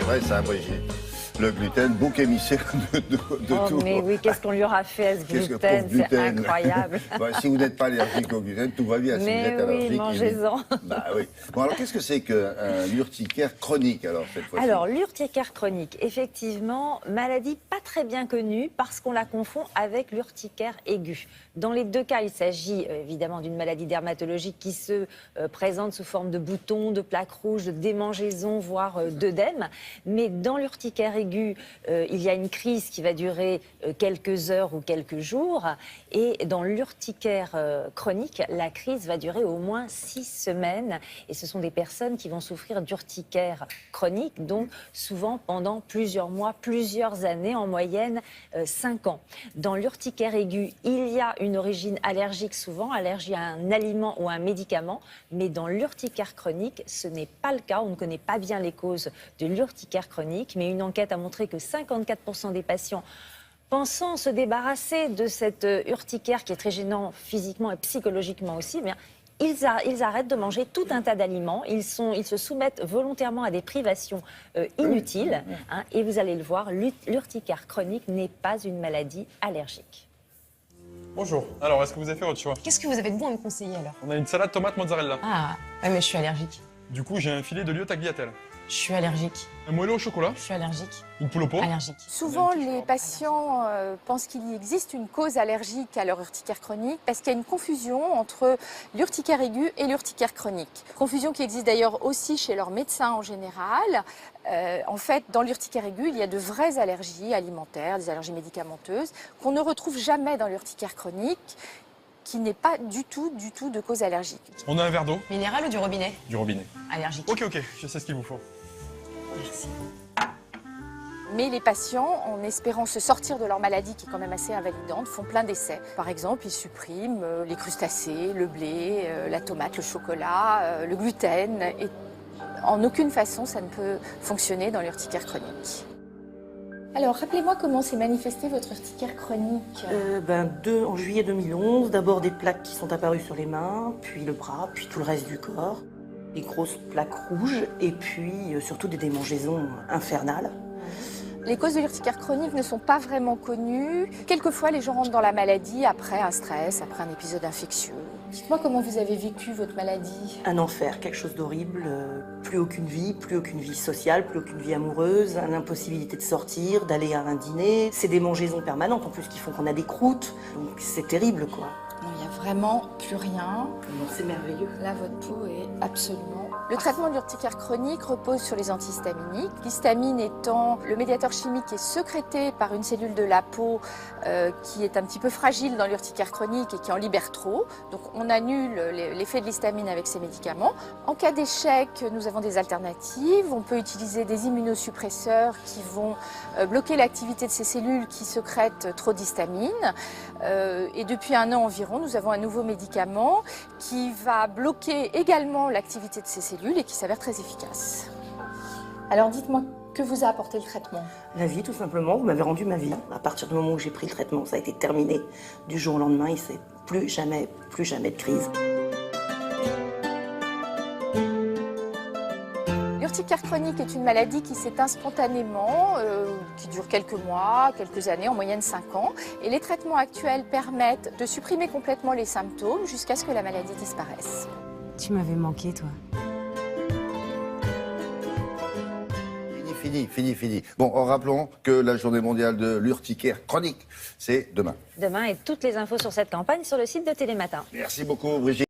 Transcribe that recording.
vrai ça, Brigitte. Le gluten, bouc émissaire de tout. Mais oui, qu'est-ce qu'on lui aura fait à ce gluten? C'est incroyable. Bah, si vous n'êtes pas allergique au gluten, tout va bien. Si vous êtes allergique, oui, mangez-en. Bah oui. Bon, alors qu'est-ce que c'est qu'un urticaire chronique, alors, cette fois-ci? Alors, l'urticaire chronique, effectivement, maladie pas très bien connue parce qu'on la confond avec l'urticaire aigu. Dans les deux cas, il s'agit évidemment d'une maladie dermatologique qui se présente sous forme de boutons, de plaques rouges, de démangeaisons, voire d'œdème. Mais dans l'urticaire aigu, il y a une crise qui va durer quelques heures ou quelques jours. Et dans l'urticaire chronique, la crise va durer au moins 6 semaines. Et ce sont des personnes qui vont souffrir d'urticaire chronique, donc souvent pendant plusieurs mois, plusieurs années, en moyenne 5 ans. Dans l'urticaire aigu, il y a une origine allergique souvent, allergie à un aliment ou à un médicament, mais dans l'urticaire chronique, ce n'est pas le cas. On ne connaît pas bien les causes de l'urticaire chronique, mais une enquête a montré que 54% des patients pensant se débarrasser de cet urticaire qui est très gênant physiquement et psychologiquement aussi, bien, ils arrêtent de manger tout un tas d'aliments, ils se soumettent volontairement à des privations inutiles, hein, et vous allez le voir, l'urticaire chronique n'est pas une maladie allergique. Bonjour. Alors, est-ce que vous avez fait votre choix? Qu'est-ce que vous avez de bon à me conseiller alors? On a une salade tomate mozzarella. Ah, ouais, mais je suis allergique. Du coup, j'ai un filet de lieu tagliatelle. Je suis allergique. Un moelleux au chocolat. Je suis allergique. Une poule au pot. Allergique. Souvent, les patients pensent qu'il existe une cause allergique à leur urticaire chronique parce qu'il y a une confusion entre l'urticaire aigu et l'urticaire chronique. Confusion qui existe d'ailleurs aussi chez leurs médecins en général. En fait, dans l'urticaire aigu, il y a de vraies allergies alimentaires, des allergies médicamenteuses qu'on ne retrouve jamais dans l'urticaire chronique, qui n'est pas du tout de cause allergique. On a un verre d'eau. Minéral ou du robinet? Du robinet. Allergique. Ok, je sais ce qu'il vous faut. Merci. Mais les patients, en espérant se sortir de leur maladie qui est quand même assez invalidante, font plein d'essais. Par exemple, ils suppriment les crustacés, le blé, la tomate, le chocolat, le gluten. Et en aucune façon, ça ne peut fonctionner dans l'urticaire chronique. Alors, rappelez-moi comment s'est manifesté votre urticaire chronique. En juillet 2011, d'abord des plaques qui sont apparues sur les mains, puis le bras, puis tout le reste du corps. Des grosses plaques rouges et puis surtout des démangeaisons infernales. Les causes de l'urticaire chronique ne sont pas vraiment connues. Quelquefois, les gens rentrent dans la maladie après un stress, après un épisode infectieux. Dites-moi comment vous avez vécu votre maladie. Un enfer, quelque chose d'horrible. Plus aucune vie sociale, plus aucune vie amoureuse, l'impossibilité de sortir, d'aller à un dîner. C'est des démangeaisons permanentes en plus qui font qu'on a des croûtes. Donc c'est terrible quoi. Non, il n'y a vraiment plus rien. Non, c'est merveilleux. Là, votre peau est absolument... Le traitement de l'urticaire chronique repose sur les antihistaminiques. L'histamine étant le médiateur chimique qui est sécrété par une cellule de la peau qui est un petit peu fragile dans l'urticaire chronique et qui en libère trop. Donc on annule l'effet de l'histamine avec ces médicaments. En cas d'échec, nous avons des alternatives. On peut utiliser des immunosuppresseurs qui vont bloquer l'activité de ces cellules qui sécrètent trop d'histamine. Et depuis 1 an environ, nous avons un nouveau médicament qui va bloquer également l'activité de ces cellules et qui s'avère très efficace. Alors dites-moi, que vous a apporté le traitement? La vie tout simplement, vous m'avez rendu ma vie. À partir du moment où j'ai pris le traitement, ça a été terminé. Du jour au lendemain, il ne s'est plus jamais de crise. L'urticaire chronique est une maladie qui s'éteint spontanément, qui dure quelques mois, quelques années, en moyenne 5 ans. Et les traitements actuels permettent de supprimer complètement les symptômes jusqu'à ce que la maladie disparaisse. Tu m'avais manqué, toi. Fini. Bon, rappelons que la journée mondiale de l'urticaire chronique, c'est demain. Demain, et toutes les infos sur cette campagne sur le site de Télématin. Merci beaucoup, Brigitte.